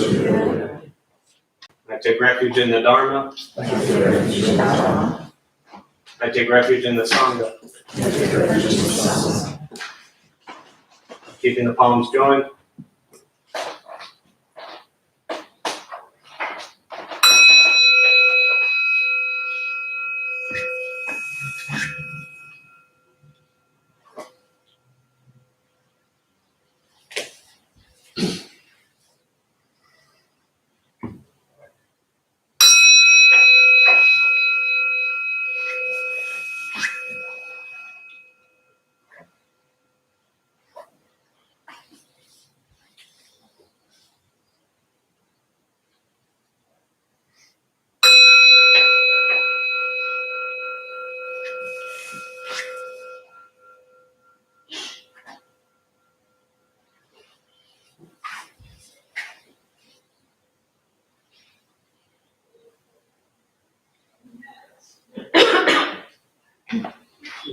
I take refuge in the Dharma. I take refuge in the Sangha. Keeping the palms joined.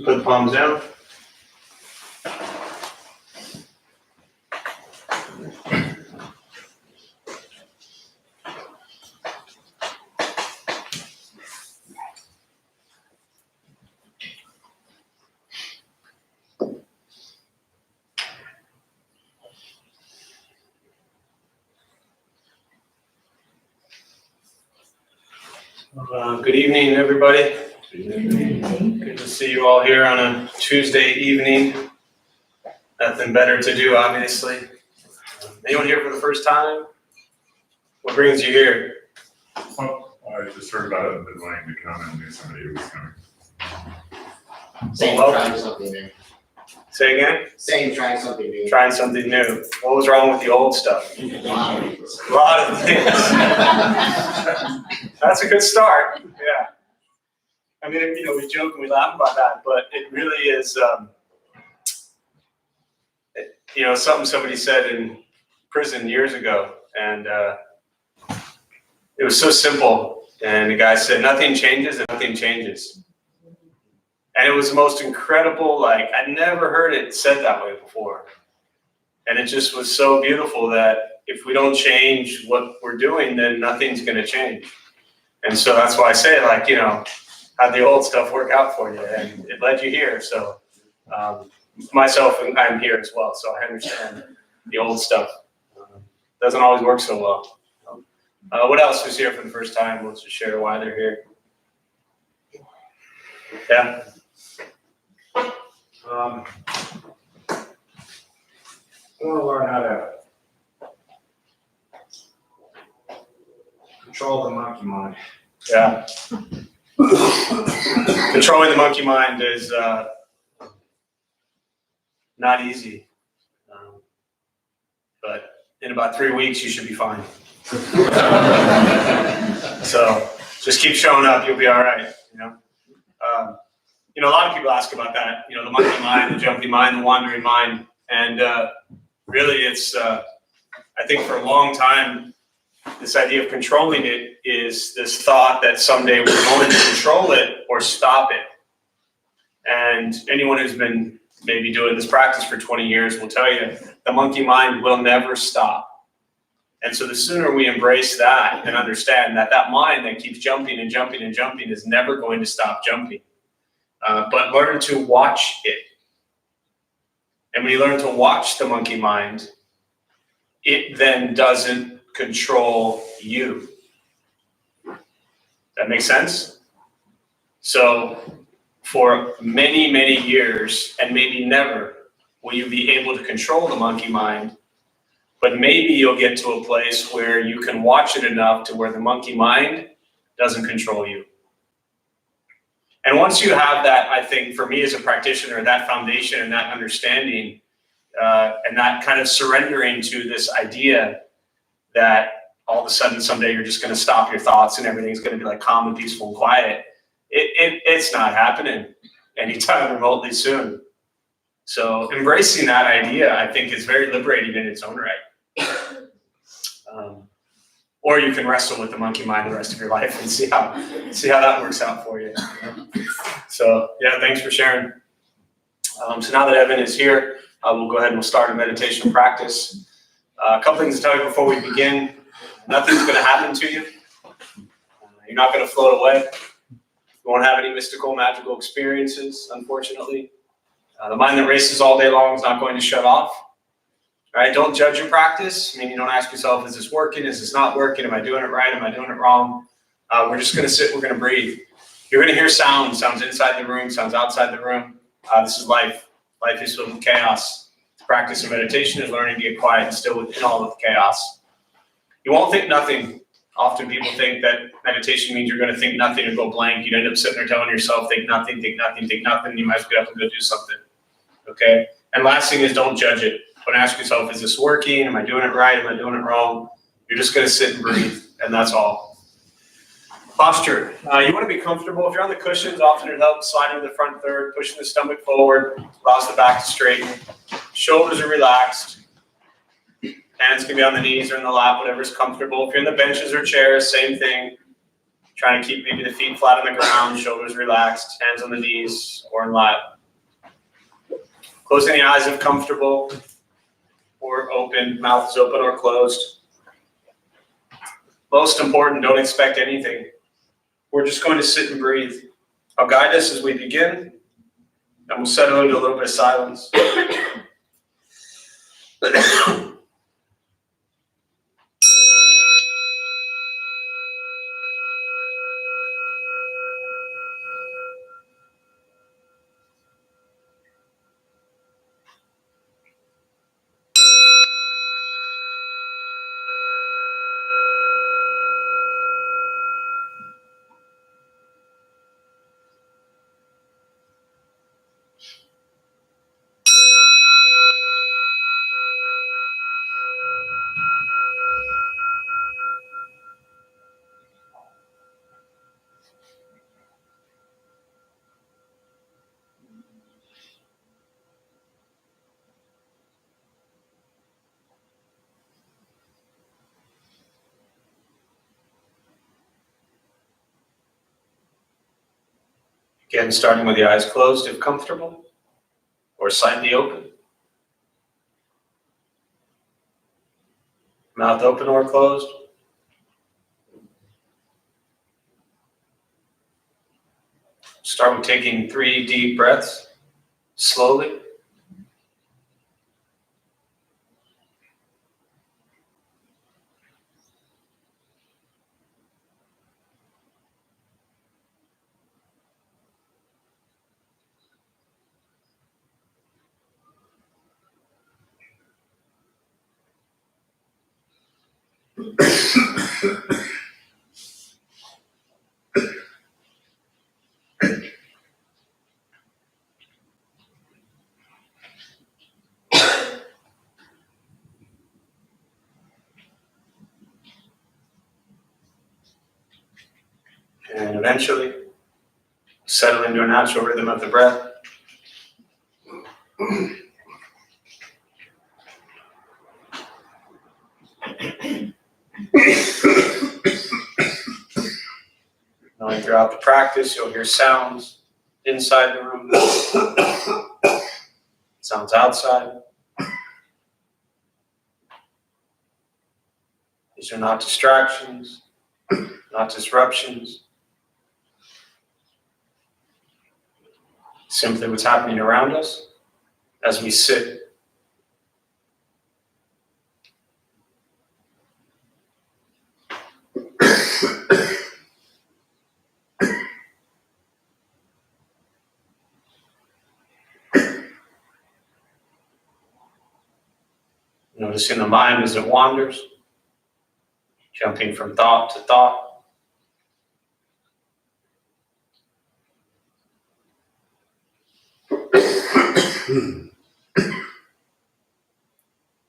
Put the palms down. Good evening, everybody. Good to see you all here on a Tuesday evening. Nothing better to do, obviously. Anyone here for the first time? What brings you here? Well, I just heard about it and been wanting to come and knew somebody who was coming. Trying something new. Say again? Trying something new. Trying something new. What was wrong with the old stuff? A lot of things. A lot of things. That's a good start. Yeah. I mean, we joke and we laugh about that, but it really is, something somebody said in prison years ago, and it was so simple. And the guy said, "Nothing changes, and nothing changes." And it was the most incredible, I'd never heard it said that way before. And it just was so beautiful that if we don't change what we're doing, then nothing's going to change. And so that's why I say, how'd the old stuff work out for you? And it led you here. So myself, I'm here as well. So I understand the old stuff doesn't always work so well. What else is here for the first time? Let's just share why they're here. Yeah. I want to learn how to control the monkey mind. Yeah. Controlling the monkey mind is not easy. But in about 3 weeks, you should be fine. So just keep showing up. You'll be all right. A lot of people ask about that, the monkey mind, the jumpy mind, the wandering mind. And really it's, I think for a long time, this idea of controlling it is this thought that someday we're going to control it or stop it. And anyone who's been maybe doing this practice for 20 years will tell you the monkey mind will never stop. And so the sooner we embrace that and understand that that mind that keeps jumping and jumping and jumping is never going to stop jumping. But learn to watch it. And when you learn to watch the monkey mind, it then doesn't control you. That makes sense? So for many, many years, and maybe never, will you be able to control the monkey mind, but maybe you'll get to a place where you can watch it enough to where the monkey mind doesn't control you. And once you have that, I think for me as a practitioner, that foundation and that understanding, and that kind of surrendering to this idea that all of a sudden someday you're just going to stop your thoughts and everything's going to be calm and peaceful and quiet, it's not happening anytime remotely soon. So embracing that idea, I think, is very liberating in its own right. Or you can wrestle with the monkey mind the rest of your life and see how that works out for you. So yeah, thanks for sharing. So now that Evan is here, we'll go ahead and we'll start a meditation practice. A couple things to tell you before we begin. Nothing's going to happen to you. You're not going to float away. You won't have any mystical, magical experiences, unfortunately. The mind that races all day long is not going to shut off. Right? Don't judge your practice. I mean, you don't ask yourself, is this working? Is this not working? Am I doing it right? Am I doing it wrong? We're just going to sit. We're going to breathe. You're going to hear sounds inside the room, sounds outside the room. This is life. Life is filled with chaos. The practice of meditation is learning to get quiet and still within all of the chaos. You won't think nothing. Often people think that meditation means you're going to think nothing and go blank. You'd end up sitting there telling yourself, think nothing, think nothing, think nothing. You might as well get up and go do something. Okay? And last thing is don't judge it. Don't ask yourself, is this working? Am I doing it right? Am I doing it wrong? You're just going to sit and breathe, and that's all. Posture. You want to be comfortable. If you're on the cushions, often it helps sliding to the front third, pushing the stomach forward, allows the back to straighten. Shoulders are relaxed. Hands can be on the knees or in the lap, whatever's comfortable. If you're in the benches or chairs, same thing. Trying to keep maybe the feet flat on the ground, shoulders relaxed, hands on the knees or in lap. Closing the eyes if comfortable or open, mouth is open or closed. Most important, don't expect anything. We're just going to sit and breathe. I'll guide us as we begin, and we'll settle into a little bit of silence. Again, starting with the eyes closed if comfortable, or slightly open. Mouth open or closed. Start with taking 3 deep breaths, slowly. And eventually, settle into a natural rhythm of the breath. Knowing throughout the practice, you'll hear sounds inside the room, sounds outside. These are not distractions, not disruptions. Simply what's happening around us as we sit. Noticing the mind as it wanders, jumping from thought to thought.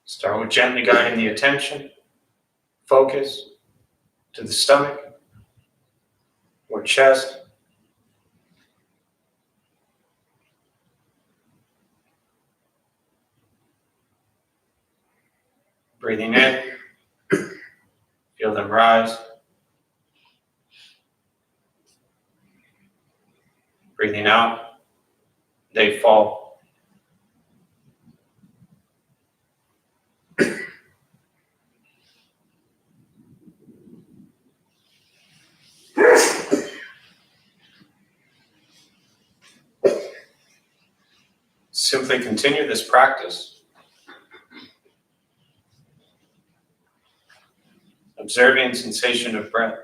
Start with gently guiding the attention, focus to the stomach or chest. Breathing in, feel them rise. Breathing out, they fall. simply continue this practice, observing sensation of breath.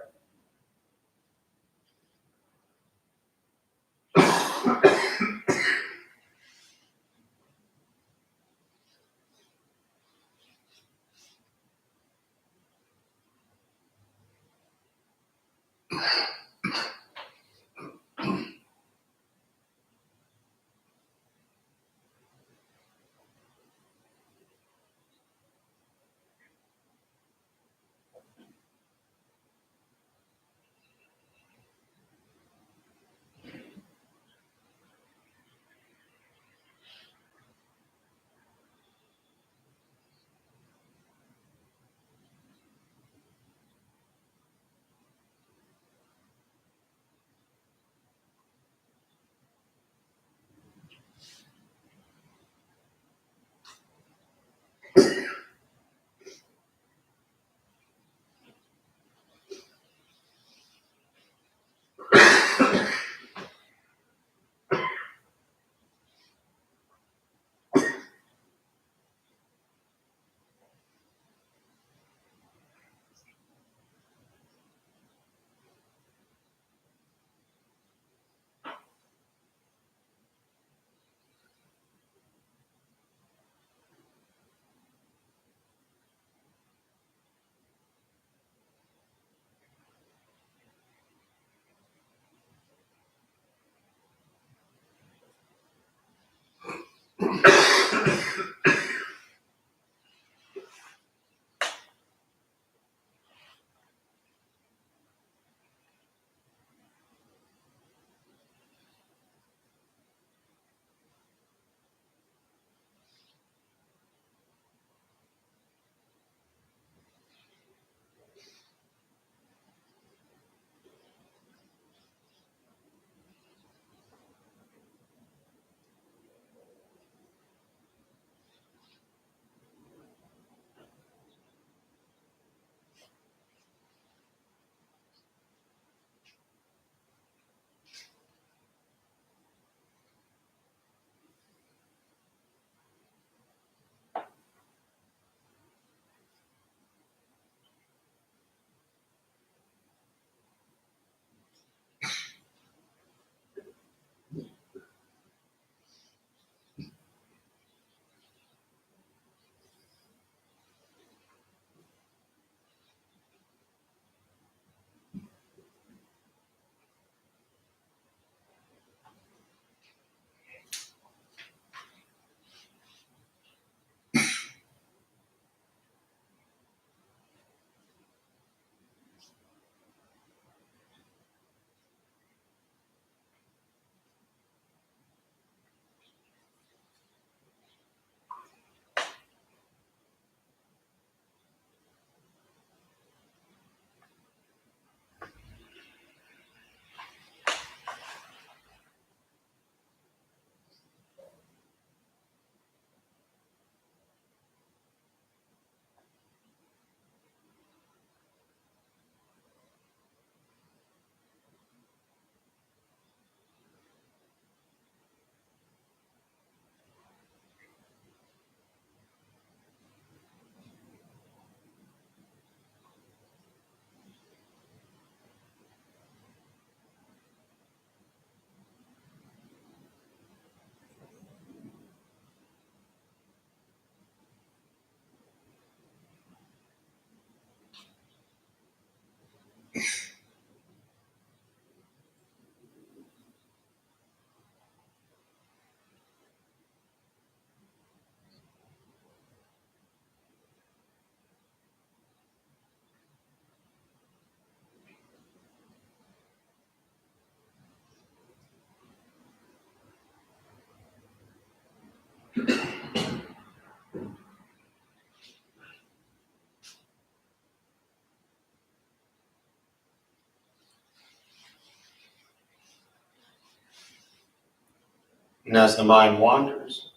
And as the mind wanders,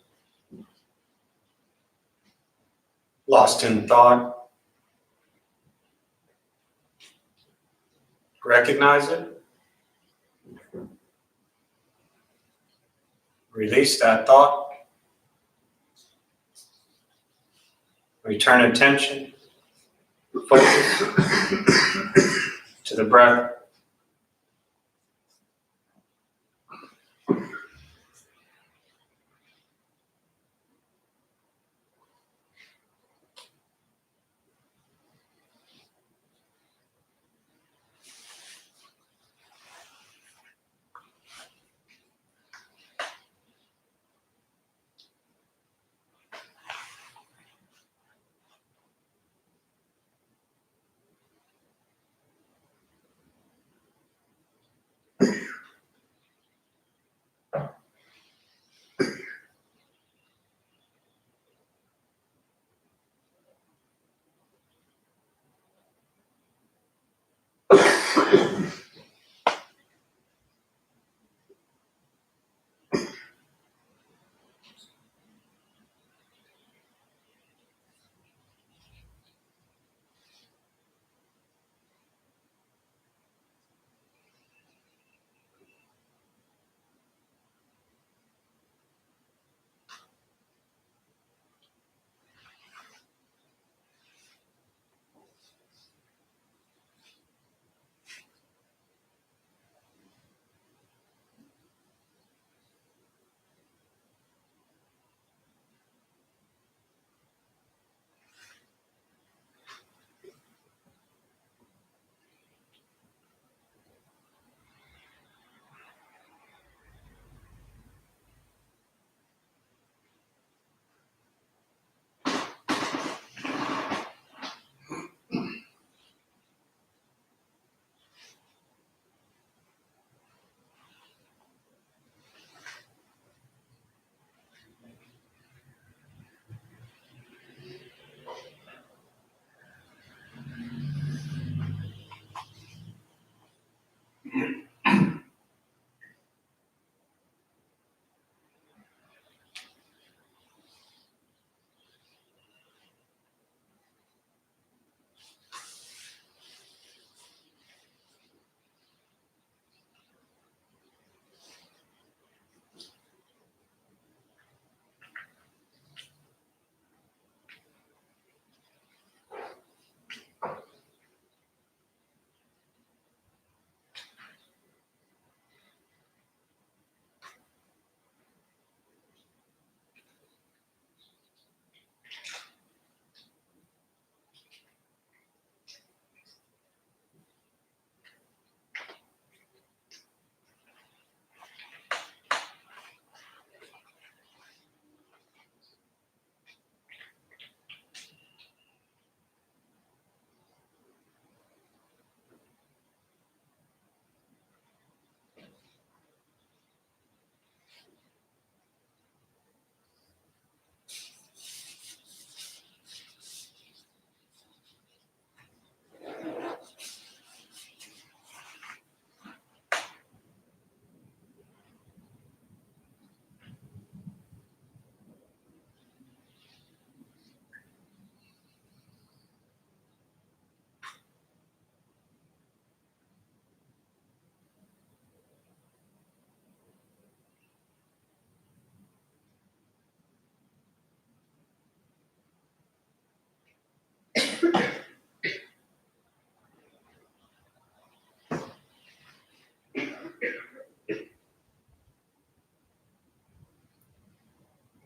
lost in thought, recognize it, release that thought, Return attention, focus to the breath.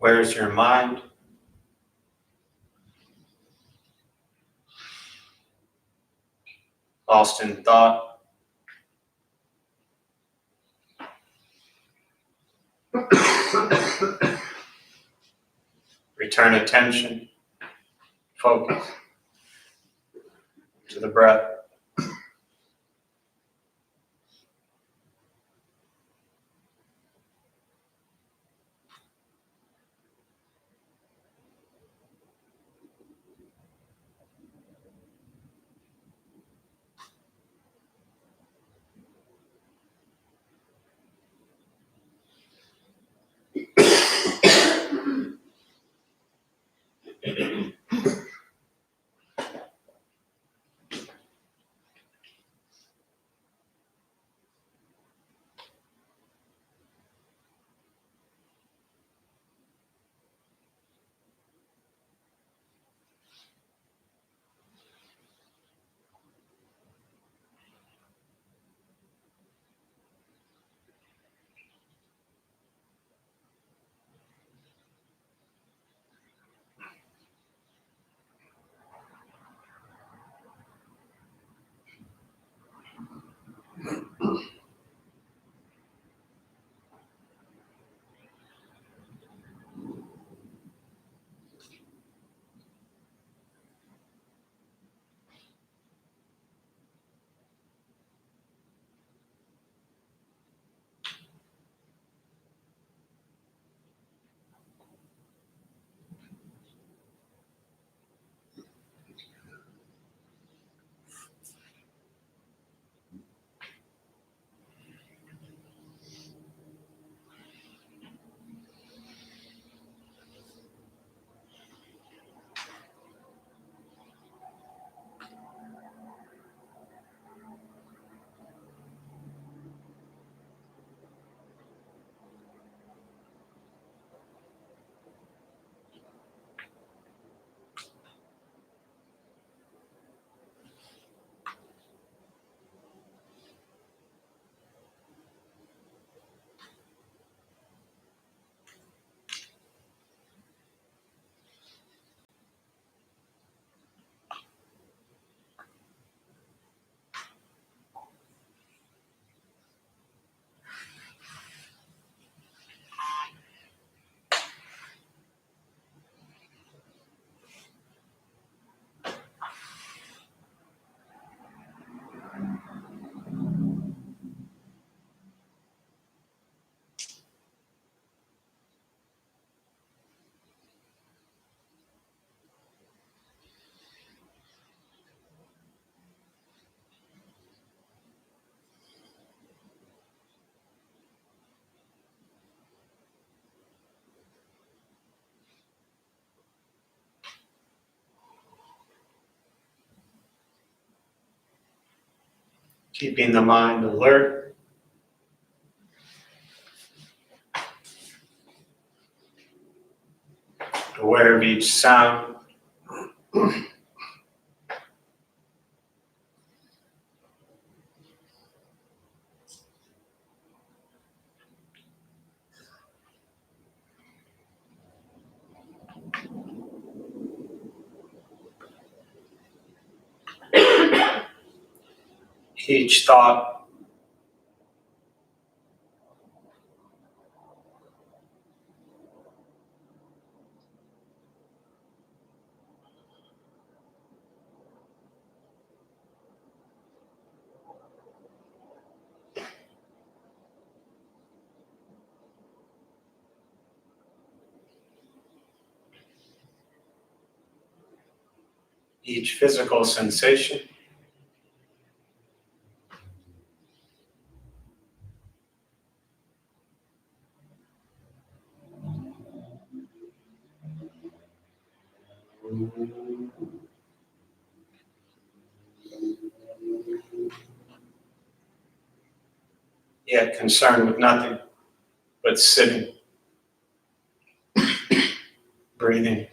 Where's your mind? Lost in thought? Return attention, focus to the breath. keeping the mind alert. Aware of each sound. Each thought. Each physical sensation. Yet concerned with nothing but sitting, breathing.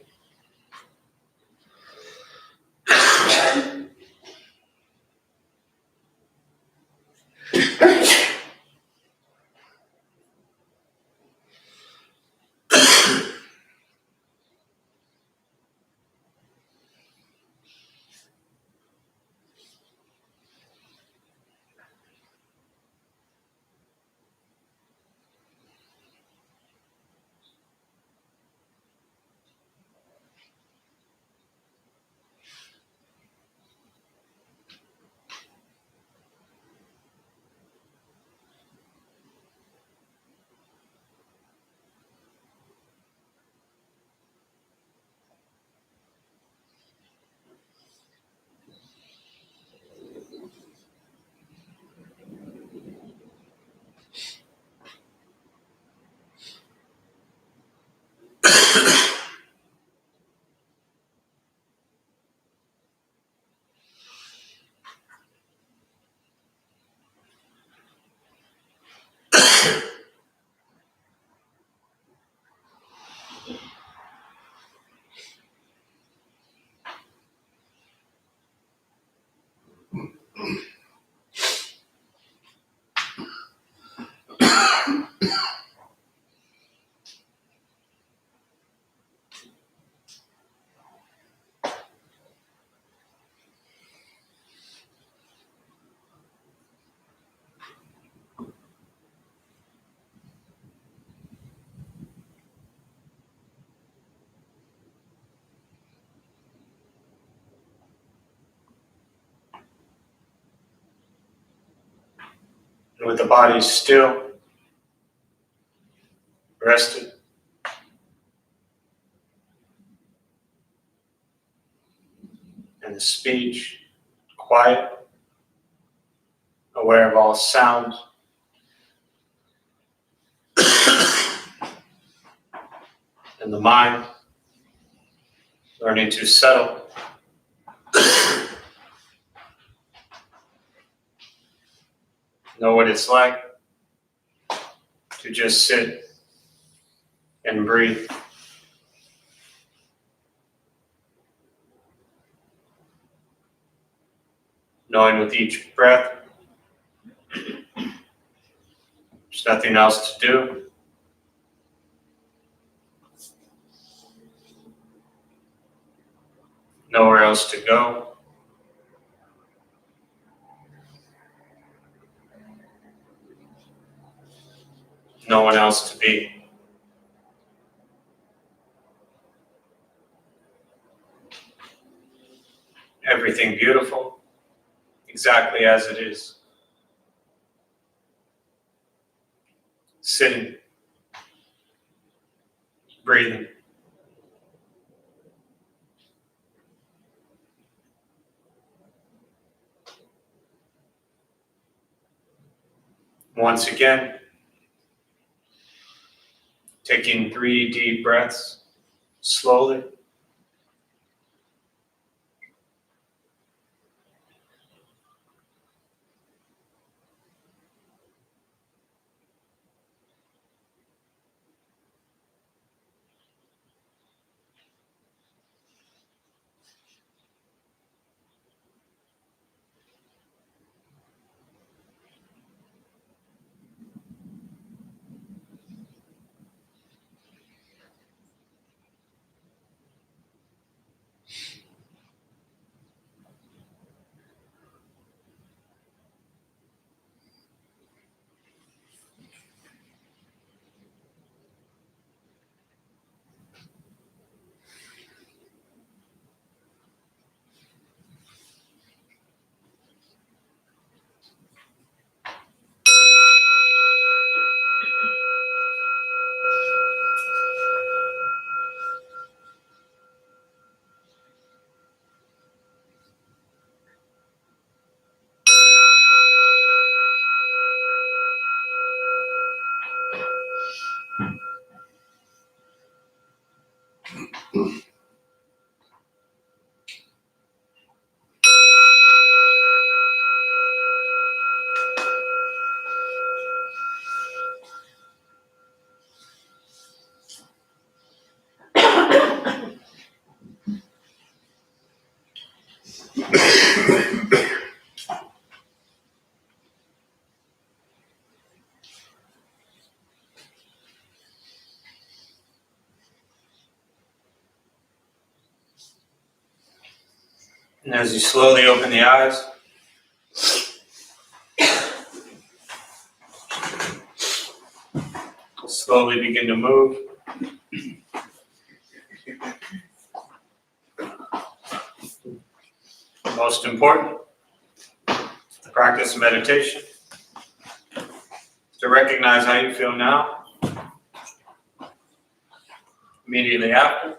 And with the body still, rested, and the speech quiet, aware of all sound, and the mind learning to settle, know what it's like to just sit and breathe. Knowing with each breath, there's nothing else to do. Nowhere else to go. No one else to be. Everything beautiful, exactly as it is. Sitting, breathing. Once again, taking 3 deep breaths, slowly. And as you slowly open the eyes, slowly begin to move. Most important, the practice of meditation, to recognize how you feel now, immediately after.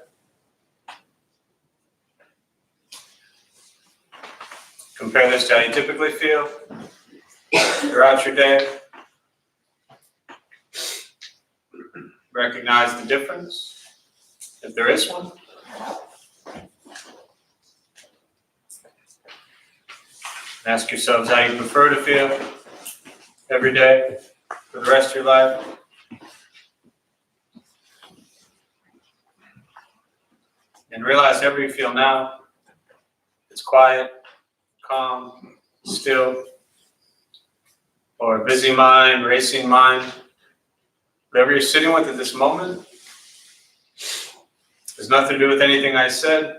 Compare this to how you typically feel throughout your day. Recognize the difference, if there is one. Ask yourselves how you prefer to feel every day for the rest of your life. And realize however you feel now, it's quiet, calm, still, or a busy mind, racing mind. Whatever you're sitting with at this moment, has nothing to do with anything I said.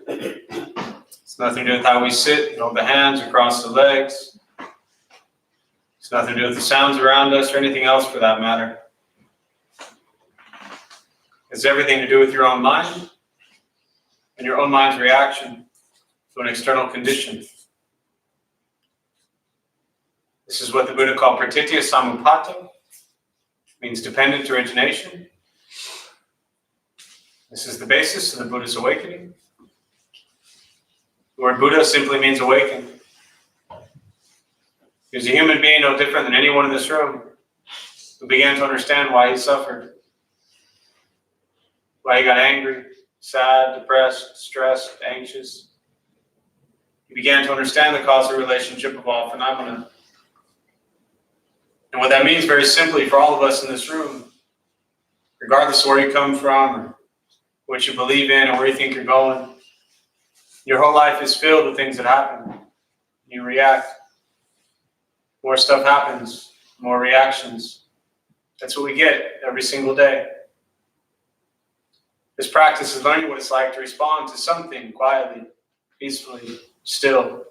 It's nothing to do with how we sit, hold the hands across the legs. It's nothing to do with the sounds around us or anything else for that matter. It's everything to do with your own mind and your own mind's reaction to an external condition. This is what the Buddha called pratitya samuppada, means dependent origination. This is the basis of the Buddha's awakening. The word Buddha simply means awakened. He was a human being no different than anyone in this room who began to understand why he suffered, why he got angry, sad, depressed, stressed, anxious. He began to understand the causal relationship of all phenomena. And what that means very simply for all of us in this room, regardless of where you come from, or what you believe in, or where you think you're going, your whole life is filled with things that happen. You react. More stuff happens, more reactions. That's what we get every single day. This practice is learning what it's like to respond to something quietly, peacefully, still.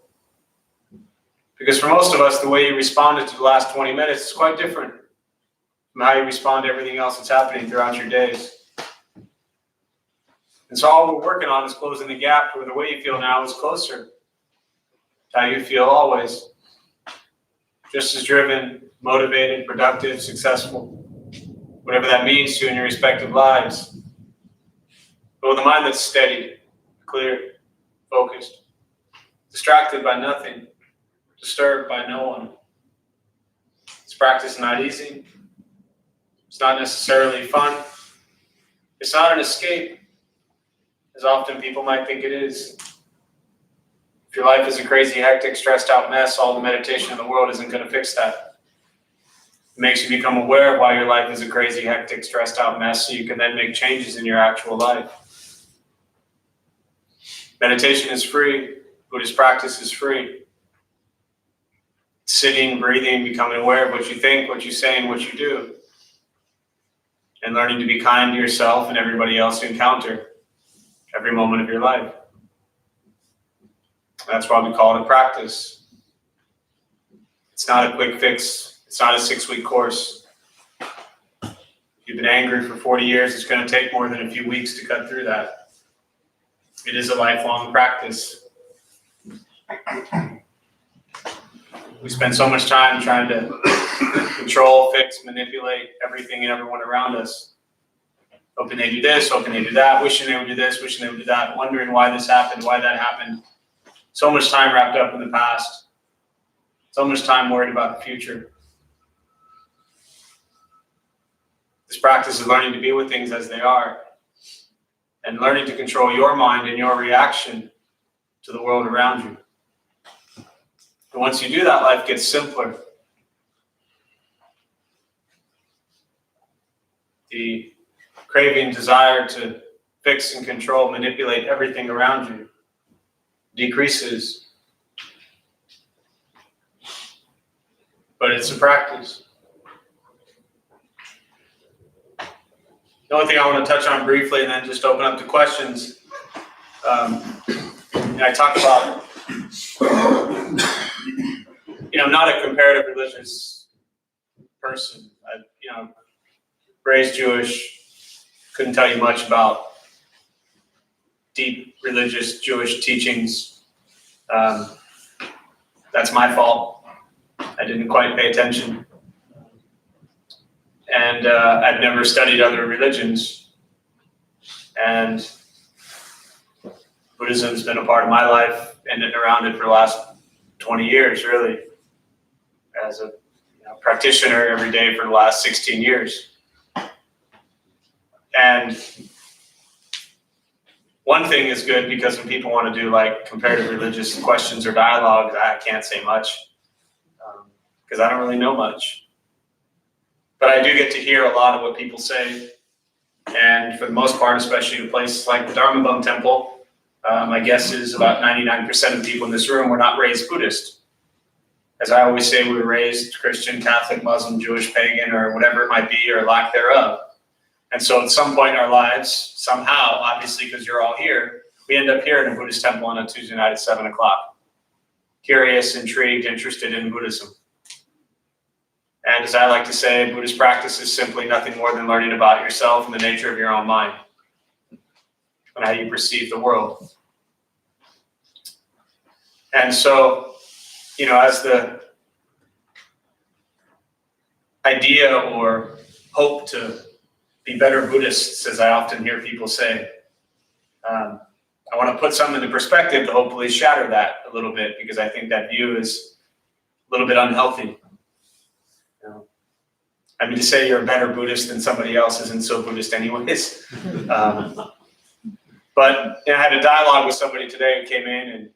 Because for most of us, the way you responded to the last 20 minutes is quite different from how you respond to everything else that's happening throughout your days. And so all we're working on is closing the gap where the way you feel now is closer to how you feel always. Just as driven, motivated, productive, successful, whatever that means to you in your respective lives. But with a mind that's steady, clear, focused, distracted by nothing, disturbed by no one. This practice is not easy. It's not necessarily fun. It's not an escape, as often people might think it is. If your life is a crazy, hectic, stressed out mess, all the meditation in the world isn't going to fix that. It makes you become aware of why your life is a crazy, hectic, stressed out mess so you can then make changes in your actual life. Meditation is free. Buddhist practice is free. Sitting, breathing, becoming aware of what you think, what you say, and what you do. And learning to be kind to yourself and everybody else you encounter every moment of your life. That's why we call it a practice. It's not a quick fix. It's not a 6-week course. If you've been angry for 40 years, it's going to take more than a few weeks to cut through that. It is a lifelong practice. We spend so much time trying to control, fix, manipulate everything and everyone around us. Hoping they do this, hoping they do that, wishing they would do this, wishing they would do that, wondering why this happened, why that happened. So much time wrapped up in the past. So much time worried about the future. This practice is learning to be with things as they are and learning to control your mind and your reaction to the world around you. And once you do that, life gets simpler. The craving, desire to fix and control, manipulate everything around you decreases. But it's a practice. The only thing I want to touch on briefly and then just open up to questions. And I talk about, I'm not a comparative religious person. Raised Jewish, couldn't tell you much about deep religious Jewish teachings. That's my fault. I didn't quite pay attention. And I've never studied other religions. And Buddhism's been a part of my life and around it for the last 20 years, really, as a practitioner every day for the last 16 years. And one thing is good, because when people want to do like comparative religious questions or dialogue, I can't say much because I don't really know much. But I do get to hear a lot of what people say. And for the most part, especially in places like the Dharma Bum Temple, my guess is about 99% of the people in this room were not raised Buddhist. As I always say, we were raised Christian, Catholic, Muslim, Jewish, pagan, or whatever it might be, or lack thereof. And so at some point in our lives, somehow, obviously because you're all here, we end up here in a Buddhist temple on a Tuesday night at 7 o'clock. Curious, intrigued, interested in Buddhism. And as I like to say, Buddhist practice is simply nothing more than learning about yourself and the nature of your own mind and how you perceive the world. And so, as the idea or hope to be better Buddhists, as I often hear people say, I want to put something into perspective to hopefully shatter that a little bit, because I think that view is a little bit unhealthy. I mean, to say you're a better Buddhist than somebody else isn't so Buddhist anyways. But I had a dialogue with somebody today who came in, and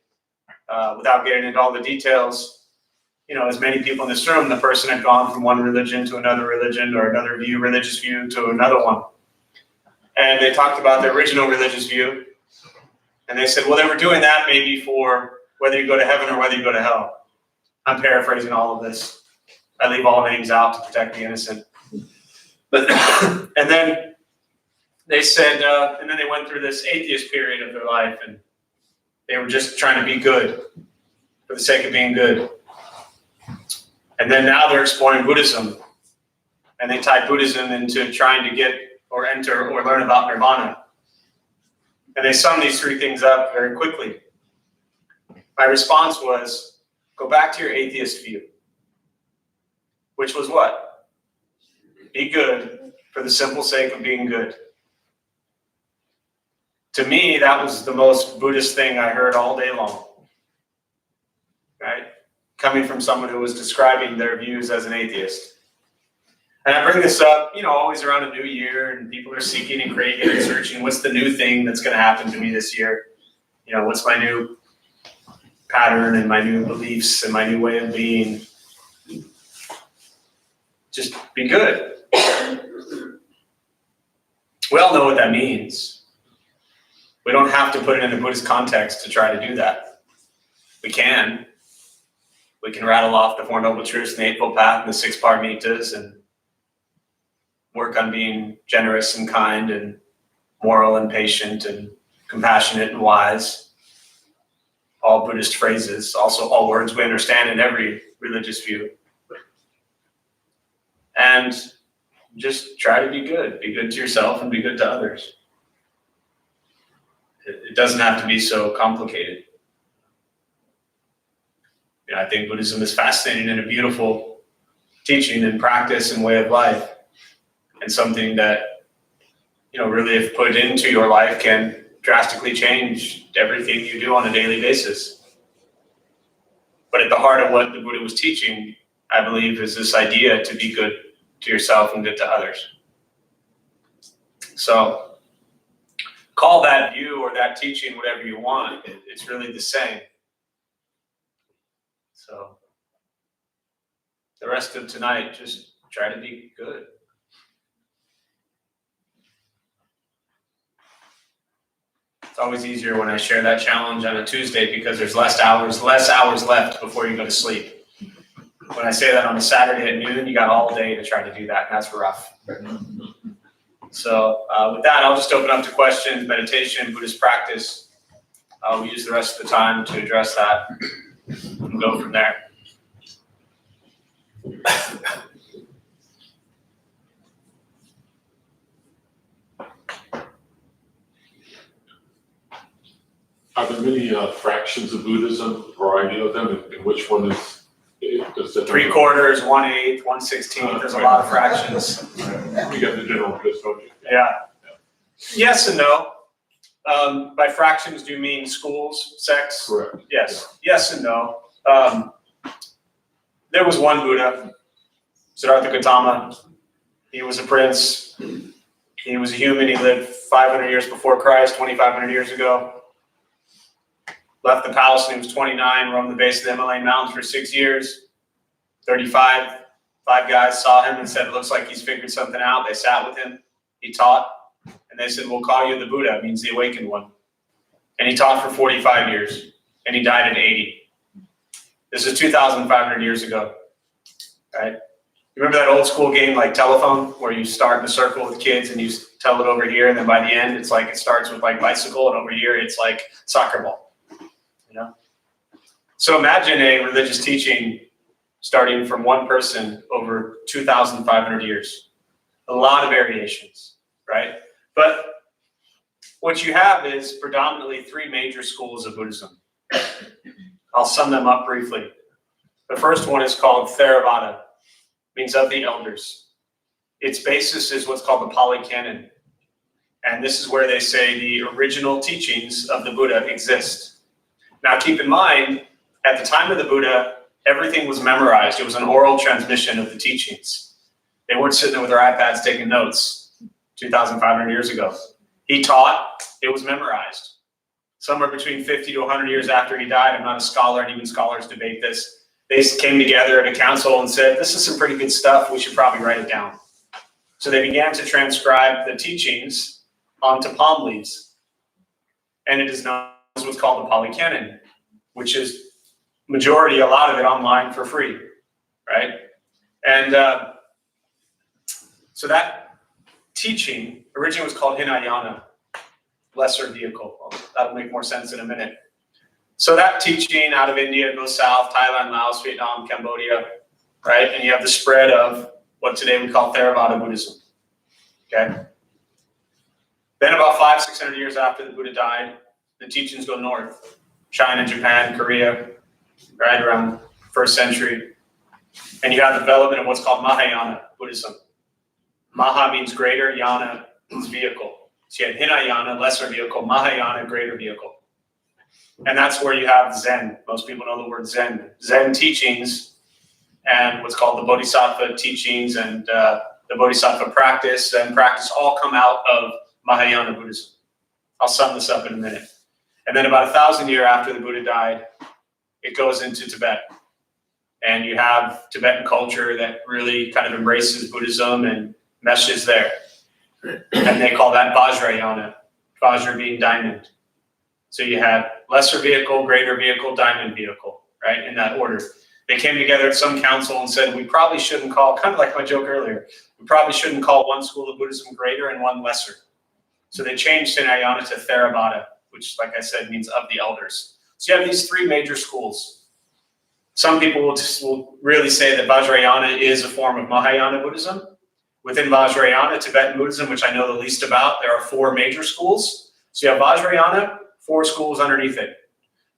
without getting into all the details, as many people in this room, the person had gone from one religion to another religion, or another religious view to another one. And they talked about their original religious view. And they said, well, they were doing that maybe for whether you go to heaven or whether you go to hell. I'm paraphrasing all of this. I leave all names out to protect the innocent. But and then they said, and then they went through this atheist period of their life, and they were just trying to be good for the sake of being good. And then now they're exploring Buddhism, and they tie Buddhism into trying to get or enter or learn about nirvana. And they sum these three things up very quickly. My response was, go back to your atheist view, which was what? Be good for the simple sake of being good. To me, that was the most Buddhist thing I heard all day long, right? Coming from someone who was describing their views as an atheist. And I bring this up, always around a new year, and people are seeking and craving and searching, what's the new thing that's going to happen to me this year? What's my new pattern and my new beliefs and my new way of being? Just be good. We all know what that means. We don't have to put it in a Buddhist context to try to do that. We can. We can rattle off the Four Noble Truths and the Eightfold Path and the 6 Paramitas and work on being generous and kind and moral and patient and compassionate and wise. All Buddhist phrases, also all words we understand in every religious view. And just try to be good. Be good to yourself and be good to others. It doesn't have to be so complicated. I think Buddhism is fascinating and a beautiful teaching and practice and way of life, and something that, really if put into your life can drastically change everything you do on a daily basis. But at the heart of what the Buddha was teaching, I believe, is this idea to be good to yourself and good to others. So call that view or that teaching whatever you want. It's really the same. So the rest of tonight, just try to be good. It's always easier when I share that challenge on a Tuesday because there's less hours left before you go to sleep. When I say that on a Saturday at noon, you got all day to try to do that, and that's rough. So with that, I'll just open up to questions, meditation, Buddhist practice. I'll use the rest of the time to address that and go from there. Are there many fractions of Buddhism, variety of them, and which one is? Does that 3/4, 1/8, 1/16. There's a lot of fractions. You got the general gist, don't you? Yeah. Yes and no. By fractions, do you mean schools, sects? Correct. Yes. Yes and no. There was one Buddha, Siddhartha Gautama. He was a prince. He was a human. He lived 500 years before Christ, 2,500 years ago. Left the palace when he was 29, roamed the base of the Himalayan mountains for 6 years. 35, 5 guys saw him and said, it looks like he's figured something out. They sat with him. He taught. And they said, we'll call you the Buddha. It means the awakened one. And he taught for 45 years. And he died at 80. This is 2,500 years ago. Right? You remember that old school game like telephone, where you start in a circle with kids and you tell it over here, and then by the end, it's like it starts with like bicycle, and over here, it's like soccer ball. So imagine a religious teaching starting from one person over 2,500 years. A lot of variations, right? But what you have is predominantly 3 major schools of Buddhism. I'll sum them up briefly. The first one is called Theravada, means of the elders. Its basis is what's called the Pali Canon. And this is where they say the original teachings of the Buddha exist. Now keep in mind, at the time of the Buddha, everything was memorized. It was an oral transmission of the teachings. They weren't sitting there with their iPads taking notes 2,500 years ago. He taught, it was memorized. Somewhere between 50 to 100 years after he died, I'm not a scholar, and even scholars debate this, they came together at a council and said, this is some pretty good stuff, we should probably write it down. So they began to transcribe the teachings onto palm leaves. And it is known as what's called the Pali Canon, which is majority, a lot of it online for free, right? And so that teaching originally was called Hinayana, lesser vehicle. Well, that'll make more sense in a minute. So that teaching out of India goes south, Thailand, Laos, Vietnam, Cambodia, right? And you have the spread of what today we call Theravada Buddhism, okay? Then about 500-600 years after the Buddha died, the teachings go north. China, Japan, Korea, right around 1st century. And you have development of what's called Mahayana Buddhism. Maha means greater, yana means vehicle. So you had Hinayana, lesser vehicle, Mahayana, greater vehicle. And that's where you have Zen. Most people know the word Zen. Zen teachings and what's called the Bodhisattva teachings and the Bodhisattva practice and practice all come out of Mahayana Buddhism. I'll sum this up in a minute. And then about 1,000 years after the Buddha died, it goes into Tibet. And you have Tibetan culture that really kind of embraces Buddhism and meshes there. And they call that Vajrayana, Vajra being diamond. So you have lesser vehicle, greater vehicle, diamond vehicle, right, in that order. They came together at some council and said, we probably shouldn't call, kind of like my joke earlier, we probably shouldn't call one school of Buddhism greater and one lesser. So they changed Hinayana to Theravada, which, like I said, means of the elders. So you have these 3 major schools. Some people will really say that Vajrayana is a form of Mahayana Buddhism. Within Vajrayana, Tibetan Buddhism, which I know the least about, there are 4 major schools. So you have Vajrayana, 4 schools underneath it.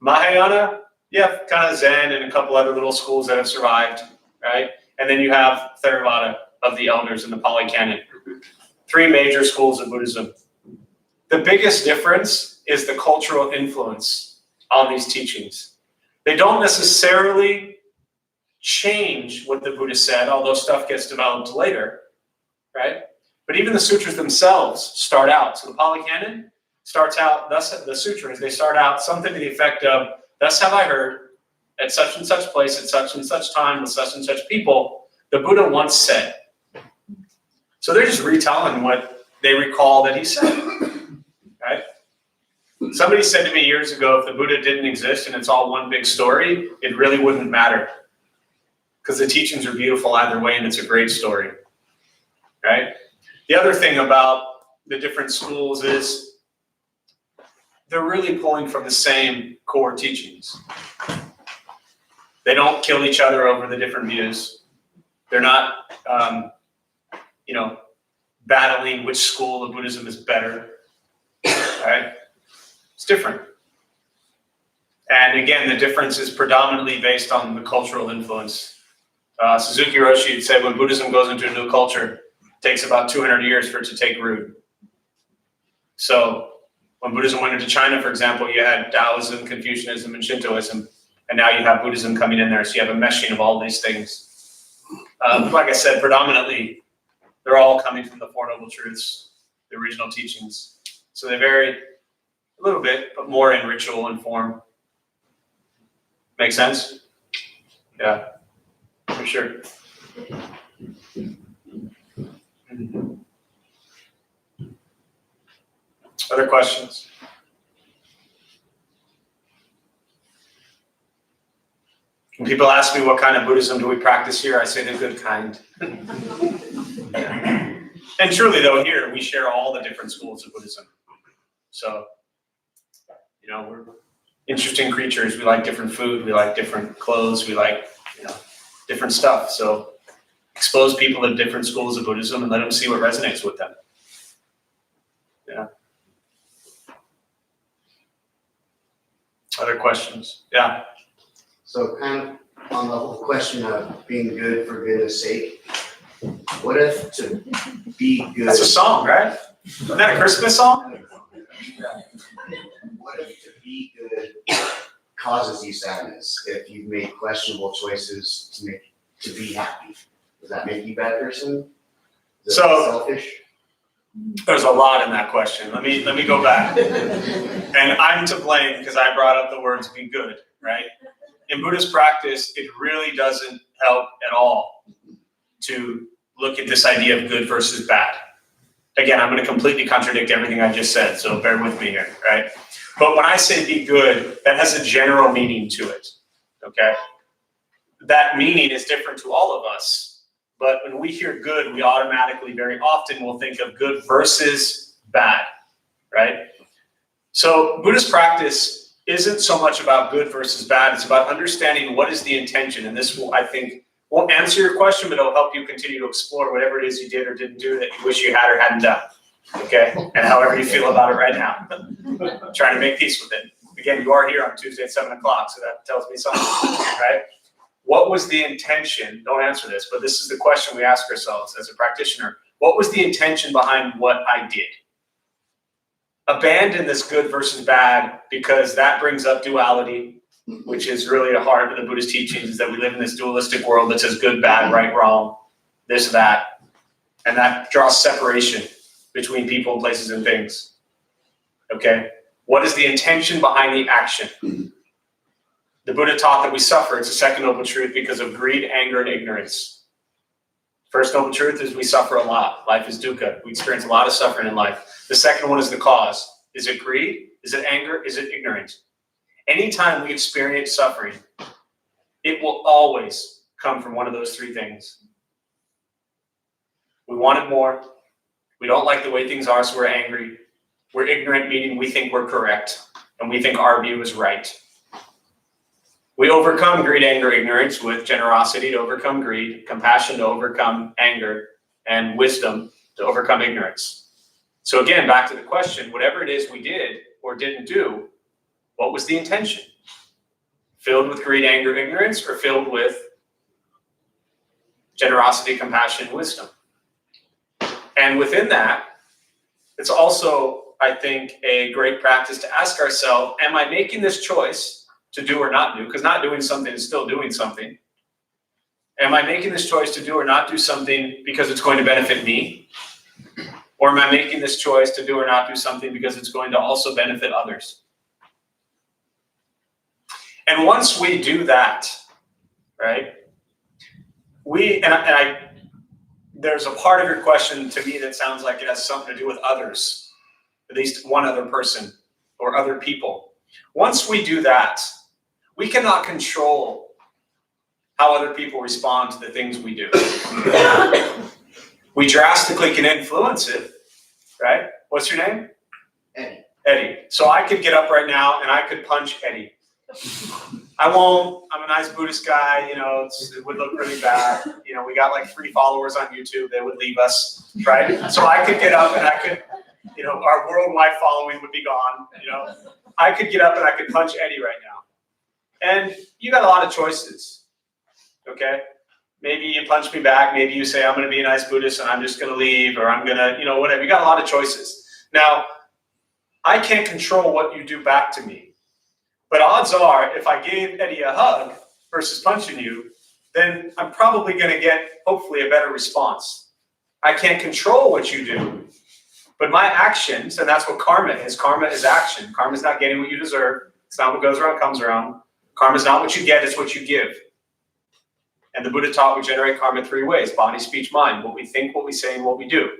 Mahayana, you have kind of Zen and a couple other little schools that have survived, right? And then you have Theravada of the elders in the Pali Canon. 3 major schools of Buddhism. The biggest difference is the cultural influence on these teachings. They don't necessarily change what the Buddha said, although stuff gets developed later, right? But even the sutras themselves start out. So the Pali Canon starts out, thus the sutras, they start out something to the effect of, thus have I heard, at such and such place, at such and such time, with such and such people, the Buddha once said. So they're just retelling what they recall that he said, right? Somebody said to me years ago, if the Buddha didn't exist and it's all one big story, it really wouldn't matter. Because the teachings are beautiful either way and it's a great story, right? The other thing about the different schools is they're really pulling from the same core teachings. They don't kill each other over the different views. They're not, battling which school of Buddhism is better, right? It's different. And again, the difference is predominantly based on the cultural influence. Suzuki Roshi had said when Buddhism goes into a new culture, it takes about 200 years for it to take root. So when Buddhism went into China, for example, you had Taoism, Confucianism, and Shintoism, and now you have Buddhism coming in there. So you have a meshing of all these things. Like I said, predominantly, they're all coming from the Four Noble Truths, the original teachings. So they vary a little bit, but more in ritual and form. Make sense? Yeah, for sure. Other questions? When people ask me what kind of Buddhism do we practice here, I say the good kind. Yeah. And truly, though, here we share all the different schools of Buddhism. So, we're interesting creatures. We like different food. We like different clothes. We like, different stuff. So, expose people to different schools of Buddhism and let them see what resonates with them. Yeah. Other questions? Yeah. So kind of on the whole question of being good for goodness sake, what if to be good? That's a song, right? Isn't that a Christmas song? What if to be good causes you sadness? If you've made questionable choices to be happy, does that make you a bad person? Is it selfish? There's a lot in that question. Let me go back. And I'm to blame because I brought up the words "be good," right? In Buddhist practice, it really doesn't help at all to look at this idea of good versus bad. Again, I'm going to completely contradict everything I just said, so bear with me here, right? But when I say be good, that has a general meaning to it, okay? That meaning is different to all of us, but when we hear good, we automatically, very often, will think of good versus bad, right? So Buddhist practice isn't so much about good versus bad, it's about understanding what is the intention, and this will, I think, won't answer your question, but it'll help you continue to explore whatever it is you did or didn't do that you wish you had or hadn't done, okay? And however you feel about it right now. Trying to make peace with it. Again, you are here on Tuesday at 7 o'clock, so that tells me something, right? What was the intention? Don't answer this, but this is the question we ask ourselves as a practitioner. What was the intention behind what I did? Abandon this good versus bad because that brings up duality, which is really the heart of the Buddhist teachings, is that we live in this dualistic world that says good, bad, right, wrong, this, that, and that draws separation between people, places, and things. Okay? What is the intention behind the action? The Buddha taught that we suffer. It's a second noble truth because of greed, anger, and ignorance. First noble truth is we suffer a lot. Life is dukkha. We experience a lot of suffering in life. The second one is the cause. Is it greed? Is it anger? Is it ignorance? Anytime we experience suffering, it will always come from one of those three things. We want it more. We don't like the way things are, so we're angry. We're ignorant, meaning we think we're correct, and we think our view is right. We overcome greed, anger, ignorance with generosity to overcome greed, compassion to overcome anger, and wisdom to overcome ignorance. So again, back to the question, whatever it is we did or didn't do, what was the intention? Filled with greed, anger, ignorance, or filled with generosity, compassion, wisdom? And within that, it's also, I think, a great practice to ask ourselves, am I making this choice to do or not do? Because not doing something is still doing something. Am I making this choice to do or not do something because it's going to benefit me? Or am I making this choice to do or not do something because it's going to also benefit others? And once we do that, right, there's a part of your question to me that sounds like it has something to do with others, at least one other person or other people. Once we do that, we cannot control how other people respond to the things we do. We drastically can influence it, right? What's your name? Eddie. Eddie. So I could get up right now and I could punch Eddie. I won't. I'm a nice Buddhist guy. It would look really bad. We got like 3 followers on YouTube. They would leave us, right? So I could get up and I could, our worldwide following would be gone. I could get up and I could punch Eddie right now. And you got a lot of choices, okay? Maybe you punch me back. Maybe you say, I'm going to be a nice Buddhist and I'm just going to leave, or I'm going to, whatever. You got a lot of choices. Now, I can't control what you do back to me. But odds are, if I gave Eddie a hug versus punching you, then I'm probably going to get, hopefully, a better response. I can't control what you do. But my actions, and that's what karma is. Karma is action. Karma is not getting what you deserve. It's not what goes around comes around. Karma is not what you get, it's what you give. And the Buddha taught we generate karma 3 ways: body, speech, mind. What we think, what we say, and what we do.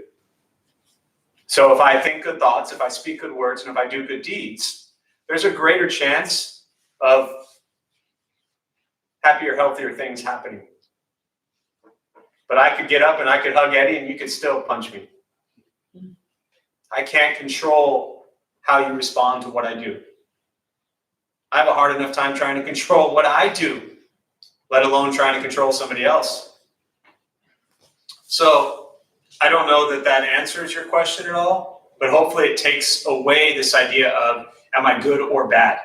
So if I think good thoughts, if I speak good words, and if I do good deeds, there's a greater chance of happier, healthier things happening. But I could get up and I could hug Eddie and you could still punch me. I can't control how you respond to what I do. I have a hard enough time trying to control what I do, let alone trying to control somebody else. So I don't know that that answers your question at all, but hopefully it takes away this idea of, am I good or bad?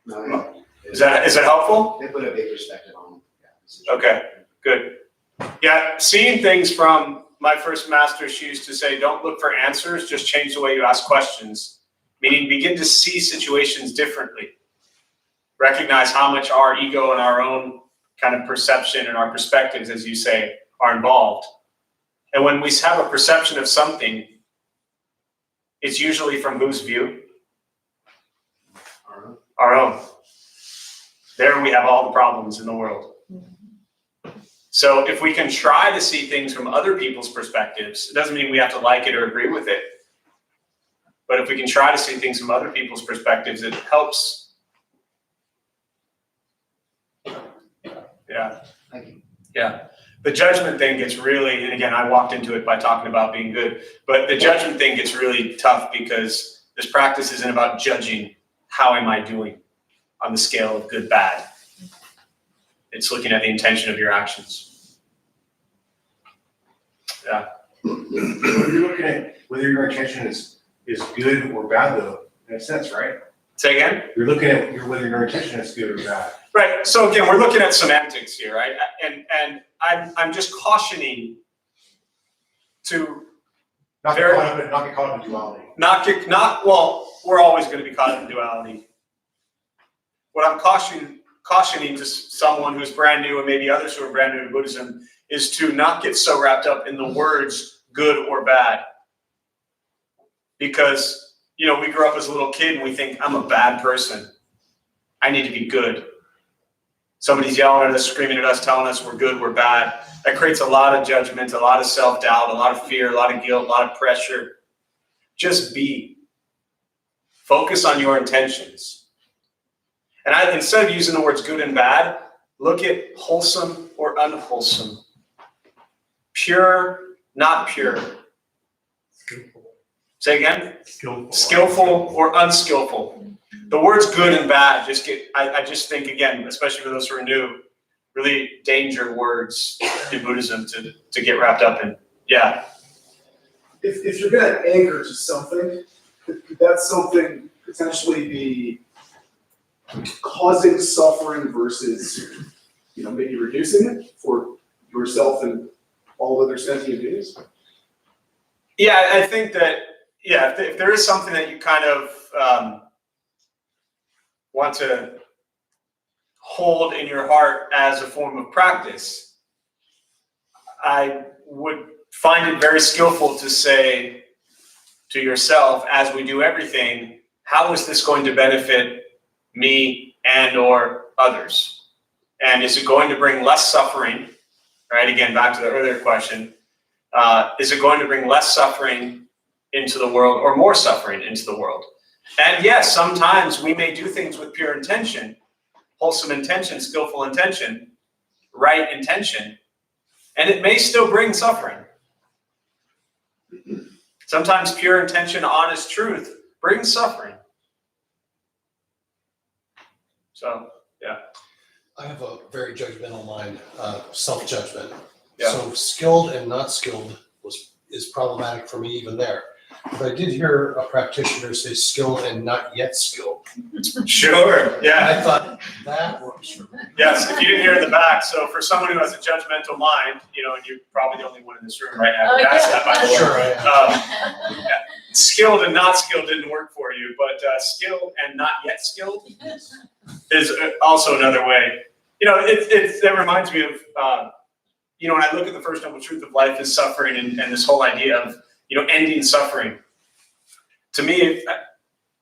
No, Is that helpful? They put a big perspective on it. Okay, good. Yeah, seeing things from my first master, she used to say, don't look for answers, just change the way you ask questions. Meaning begin to see situations differently. Recognize how much our ego and our own kind of perception and our perspectives, as you say, are involved. And when we have a perception of something, it's usually from whose view? Our own. There we have all the problems in the world. So if we can try to see things from other people's perspectives, it doesn't mean we have to like it or agree with it. But if we can try to see things from other people's perspectives, it helps. Yeah. Thank you. Yeah. The judgment thing gets really, and again, I walked into it by talking about being good, but the judgment thing gets really tough because this practice isn't about judging how am I doing on the scale of good, bad. It's looking at the intention of your actions. Yeah. You're looking at whether your intention is good or bad, though, in a sense, right? Say again? You're looking at whether your intention is good or bad. Right. So again, we're looking at semantics here, right? And I'm just cautioning to Not get caught up in duality. well, we're always going to be caught in duality. What I'm cautioning to someone who's brand new and maybe others who are brand new to Buddhism is to not get so wrapped up in the words good or bad. Because, we grew up as a little kid and we think, I'm a bad person. I need to be good. Somebody's yelling at us, screaming at us, telling us we're good, we're bad. That creates a lot of judgment, a lot of self-doubt, a lot of fear, a lot of guilt, a lot of pressure. Just be. Focus on your intentions. And instead of using the words good and bad, look at wholesome or unwholesome. Pure, not pure. Skillful. Say again? Skillful. Skillful or unskillful. The words good and bad I just think, again, especially for those who are new, really danger words in Buddhism to get wrapped up in. Yeah. If you're going to anchor to something, could that something potentially be causing suffering versus, maybe reducing it for yourself and all other sentient beings? Yeah, I think that, if there is something that you kind of want to hold in your heart as a form of practice, I would find it very skillful to say to yourself, as we do everything, how is this going to benefit me and or others? And is it going to bring less suffering? Right, again, back to the earlier question, is it going to bring less suffering into the world or more suffering into the world? And yes, sometimes we may do things with pure intention, wholesome intention, skillful intention, right intention, and it may still bring suffering. Sometimes pure intention, honest truth brings suffering. So, I have a very judgmental mind, self-judgment. Yeah. So skilled and not skilled is problematic for me even there. But I did hear a practitioner say skilled and not yet skilled. sure, yeah. I thought that works for me. Yes, if you didn't hear in the back, so for someone who has a judgmental mind, and you're probably the only one in this room right now who has that, by the way. Sure, I am. Skilled and not skilled didn't work for you, but skilled and not yet skilled is also another way. That reminds me of, when I look at the first noble truth of life is suffering and this whole idea of, ending suffering. To me,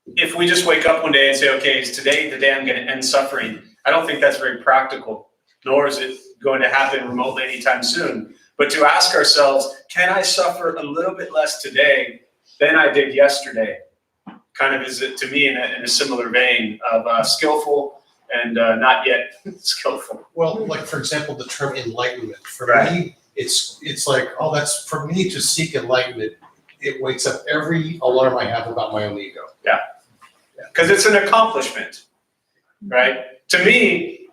if we just wake up one day and say, okay, is today the day I'm going to end suffering? I don't think that's very practical, nor is it going to happen remotely anytime soon. But to ask ourselves, can I suffer a little bit less today than I did yesterday? Kind of is, to me, in a similar vein of skillful and not yet skillful. Well, like for example, the term enlightenment, for Right. me, it's like, oh, that's for me to seek enlightenment. It wakes up every alarm I have about my own ego. Because it's an accomplishment, right? To me,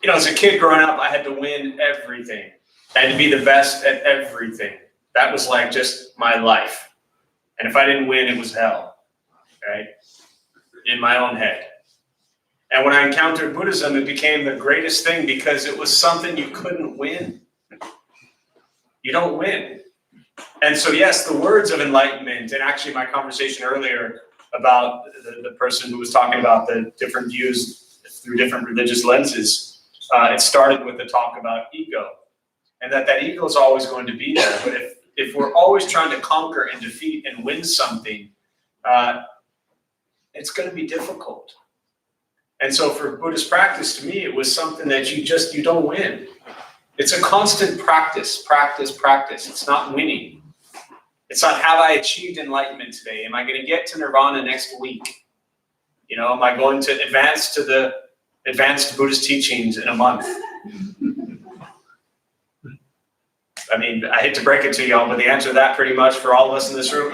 as a kid growing up, I had to win everything. I had to be the best at everything. That was like just my life. And if I didn't win, it was hell, right? In my own head. And when I encountered Buddhism, it became the greatest thing because it was something you couldn't win. You don't win. And so, yes, the words of enlightenment, and actually my conversation earlier about the person who was talking about the different views through different religious lenses, it started with the talk about ego. And that ego is always going to be there. But if we're always trying to conquer and defeat and win something, it's going to be difficult. And so for Buddhist practice, to me, it was something that you don't win. It's a constant practice. It's not winning. It's not, have I achieved enlightenment today? Am I going to get to nirvana next week? Am I going to advance to the advanced Buddhist teachings in a month? I mean, I hate to break it to y'all, but the answer to that pretty much for all of us in this room,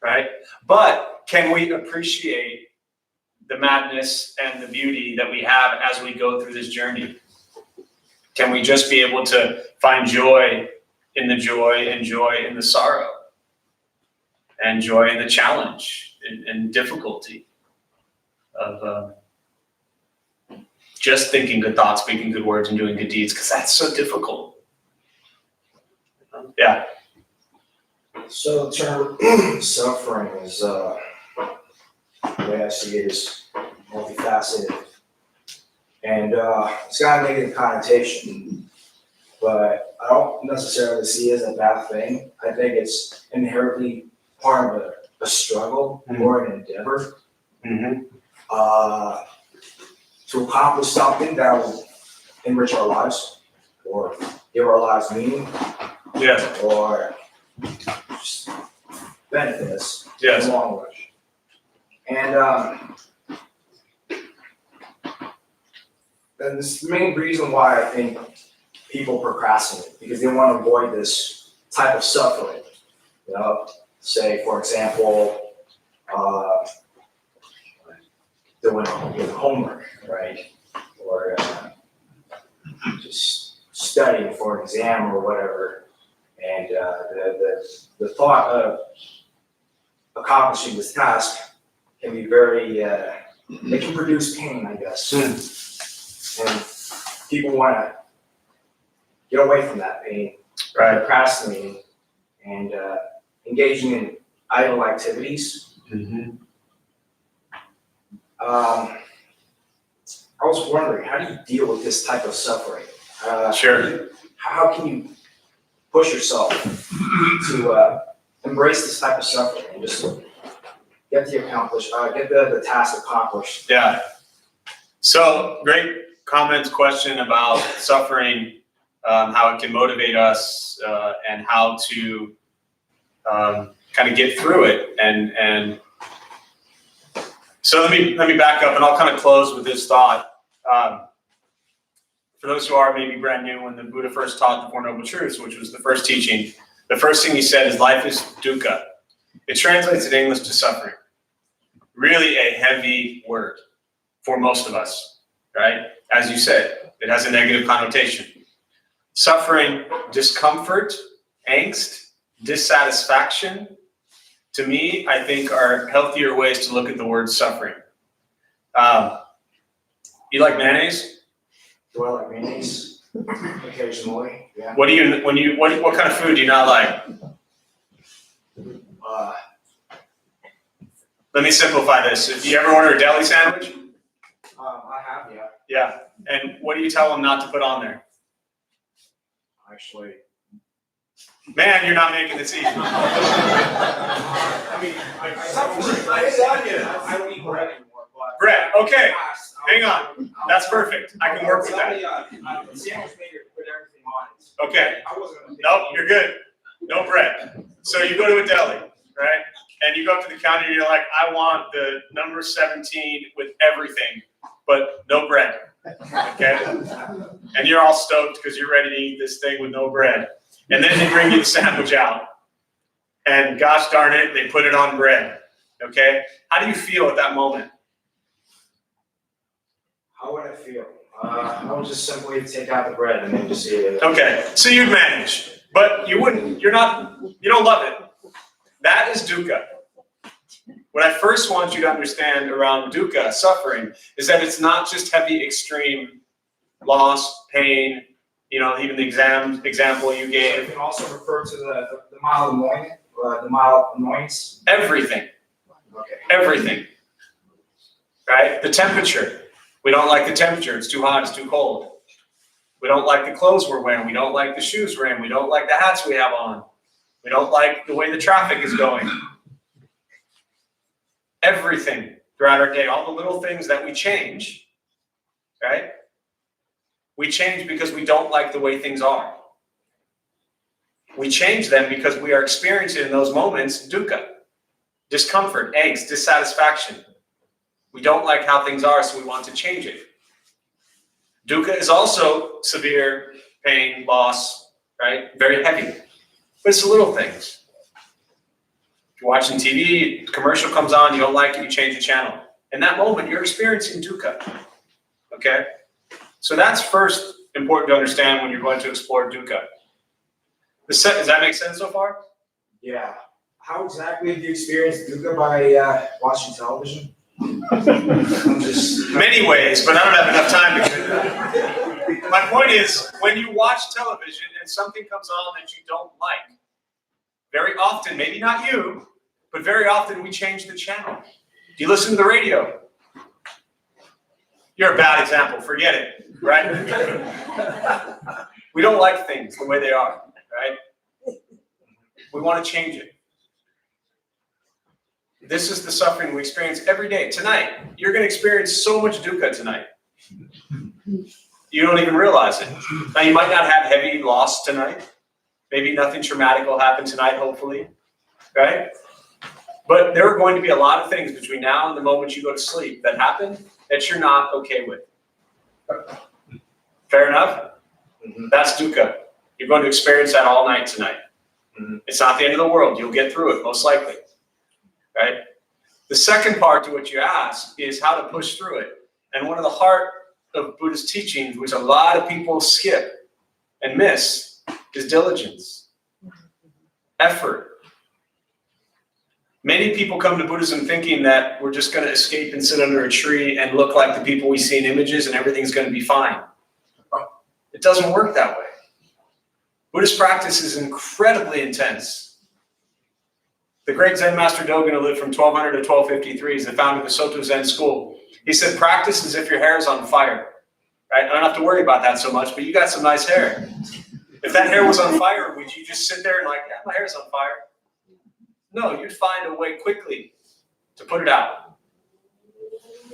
right? But can we appreciate the madness and the beauty that we have as we go through this journey? Can we just be able to find joy in the joy and joy in the sorrow and joy in the challenge and difficulty of just thinking good thoughts, speaking good words, and doing good deeds, because that's so difficult. Yeah. So the term suffering is, the way I see it, is multifaceted. And it's got a negative connotation, but I don't necessarily see it as a bad thing. I think it's inherently part of a struggle or an endeavor to accomplish something that will enrich our lives or give our lives meaning. Yes. Or just benefit us Yes. in the long run. And this is the main reason why I think people procrastinate, because they want to avoid this type of suffering. Say, for example, doing homework, right? Or just studying for an exam or whatever. And the thought of accomplishing this task can be very, it can produce pain, I guess. And people want to get away from that pain, Right. procrastinating, and engaging in idle activities. I was wondering, how do you deal with this type of suffering? Sure. How can you push yourself to embrace this type of suffering and just get the task accomplished? Yeah. So great comments, question about suffering, how it can motivate us, and how to kind of get through it. And so let me back up, and I'll kind of close with this thought. For those who are maybe brand new, when the Buddha first taught the Four Noble Truths, which was the first teaching, the first thing he said is life is dukkha. It translates in English to suffering. Really a heavy word for most of us, right? As you said, it has a negative connotation. Suffering, discomfort, angst, dissatisfaction, to me, I think are healthier ways to look at the word suffering. You like mayonnaise? Do I like mayonnaise? Occasionally, yeah. What kind of food do you not like? Let me simplify this. If you ever order a deli sandwich, I have, yeah, yeah, and what do you tell them not to put on there? actually. Man, you're not making this easy. I mean, I don't eat bread anymore, but. Bread, okay, hang on. That's perfect. I can work with that. The sandwich maker put everything on it. Okay, I wasn't gonna. nope, you're good. No bread. So you go to a deli, right? And you go up to the counter and you're like, I want the number 17 with everything, but no bread. Okay? And you're all stoked because you're ready to eat this thing with no bread. And then they bring you the sandwich out. And gosh darn it, they put it on bread. Okay? How do you feel at that moment? How would I feel? I would just simply take out the bread and then just eat it. Okay, so you'd manage, but you don't love it. That is dukkha. What I first want you to understand around dukkha, suffering, is that it's not just heavy, extreme loss, pain, even the example you You gave. can also refer to the mild annoyance. Everything, Okay. everything, right? The temperature. We don't like the temperature. It's too hot, it's too cold. We don't like the clothes we're wearing. We don't like the shoes we're in. We don't like the hats we have on. We don't like the way the traffic is going. Everything throughout our day, all the little things that we change, right? We change because we don't like the way things are. We change them because we are experiencing in those moments dukkha, discomfort, angst, dissatisfaction. We don't like how things are, so we want to change it. Dukkha is also severe pain, loss, right? Very heavy. But it's the little things. If you're watching TV, a commercial comes on, you don't like it, you change the channel. In that moment, you're experiencing dukkha. Okay? So that's first important to understand when you're going to explore dukkha. Does that make sense so far? Yeah. How exactly do you experience dukkha by watching television? I'm just. Many ways, but I don't have enough time to do that. My point is, when you watch television and something comes on that you don't like, very often, maybe not you, but very often we change the channel. Do you listen to the radio? You're a bad example, forget it, right? We don't like things the way they are, right? We want to change it. This is the suffering we experience every day. Tonight, you're going to experience so much dukkha tonight. You don't even realize it. Now, you might not have heavy loss tonight. Maybe nothing traumatic will happen tonight, hopefully, right? But there are going to be a lot of things between now and the moment you go to sleep that happen that you're not okay with. Fair enough? That's dukkha. You're going to experience that all night tonight. It's not the end of the world. You'll get through it, most likely. Right? The second part to what you ask is how to push through it. And one of the heart of Buddhist teachings, which a lot of people skip and miss, is diligence, effort. Many people come to Buddhism thinking that we're just going to escape and sit under a tree and look like the people we see in images and everything's going to be fine. It doesn't work that way. Buddhist practice is incredibly intense. The great Zen master Dogen, who lived from 1200 to 1253, is the founder of the Soto Zen school. He said, practice as if your hair is on fire. Right? I don't have to worry about that so much, but you got some nice hair. If that hair was on fire, would you just sit there and like, yeah, my hair's on fire? No, you'd find a way quickly to put it out.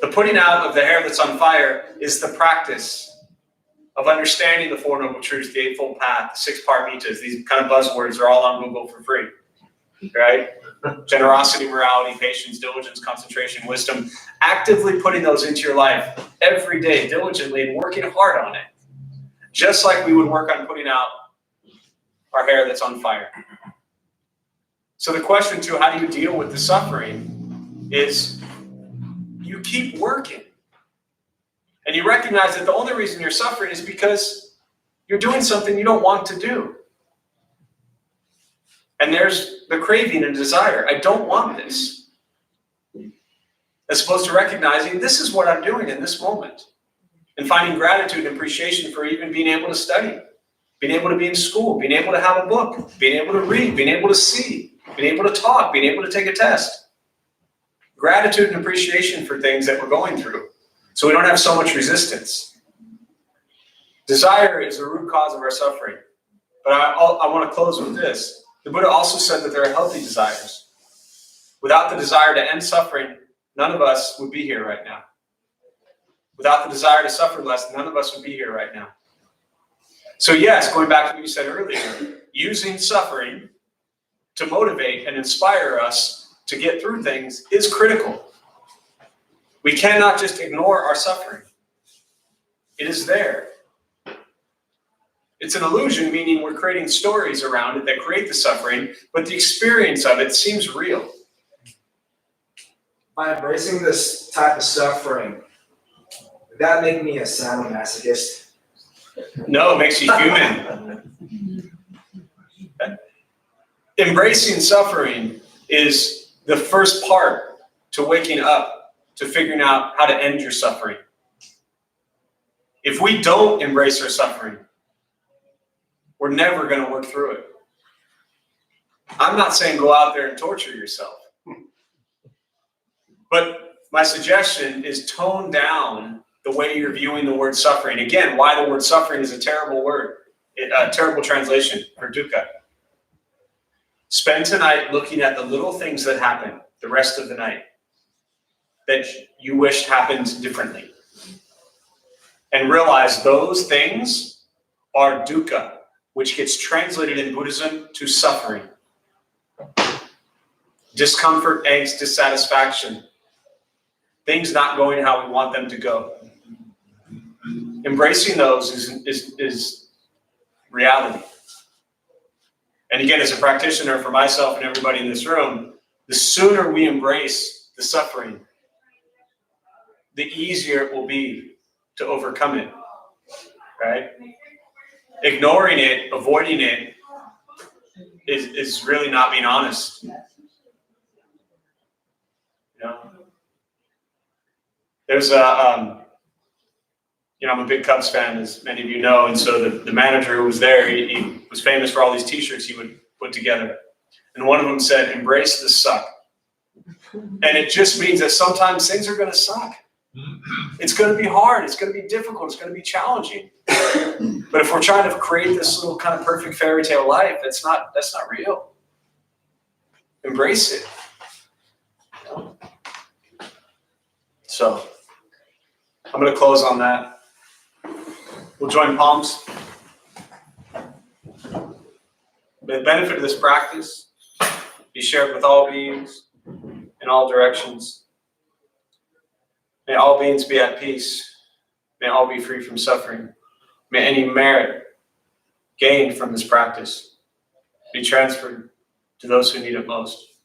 The putting out of the hair that's on fire is the practice of understanding the Four Noble Truths, the Eightfold Path, the Six Paramitas. These kind of buzzwords are all on Google for free. Right? Generosity, morality, patience, diligence, concentration, wisdom. Actively putting those into your life every day, diligently, and working hard on it. Just like we would work on putting out our hair that's on fire. So the question to how do you deal with the suffering is you keep working. And you recognize that the only reason you're suffering is because you're doing something you don't want to do. And there's the craving and desire. I don't want this. As opposed to recognizing this is what I'm doing in this moment. And finding gratitude and appreciation for even being able to study, being able to be in school, being able to have a book, being able to read, being able to see, being able to talk, being able to take a test. Gratitude and appreciation for things that we're going through, so we don't have so much resistance. Desire is the root cause of our suffering. But I want to close with this. The Buddha also said that there are healthy desires. Without the desire to end suffering, none of us would be here right now. Without the desire to suffer less, none of us would be here right now. So yes, going back to what you said earlier, using suffering to motivate and inspire us to get through things is critical. We cannot just ignore our suffering. It is there. It's an illusion, meaning we're creating stories around it that create the suffering, but the experience of it seems real. By embracing this type of suffering, would that make me a sadomasochist? No, it makes you human. Embracing suffering is the first part to waking up, to figuring out how to end your suffering. If we don't embrace our suffering, we're never going to work through it. I'm not saying go out there and torture yourself. But my suggestion is tone down the way you're viewing the word suffering. Again, why the word suffering is a terrible word, a terrible translation for dukkha. Spend tonight looking at the little things that happen the rest of the night that you wished happened differently. And realize those things are dukkha, which gets translated in Buddhism to suffering. Discomfort, angst, dissatisfaction. Things not going how we want them to go. Embracing those is reality. And again, as a practitioner for myself and everybody in this room, the sooner we embrace the suffering, the easier it will be to overcome it, right? Ignoring it, avoiding it, is really not being honest. You know? There's I'm a big Cubs fan, as many of you know, and so the manager who was there, he was famous for all these t-shirts he would put together. And one of them said, "Embrace the suck." And it just means that sometimes things are going to suck. It's going to be hard. It's going to be difficult. It's going to be challenging. But if we're trying to create this little kind of perfect fairy tale life, that's not real. Embrace it. So I'm going to close on that. We'll join palms. May the benefit of this practice be shared with all beings in all directions. May all beings be at peace. May all be free from suffering. May any merit gained from this practice be transferred to those who need it most.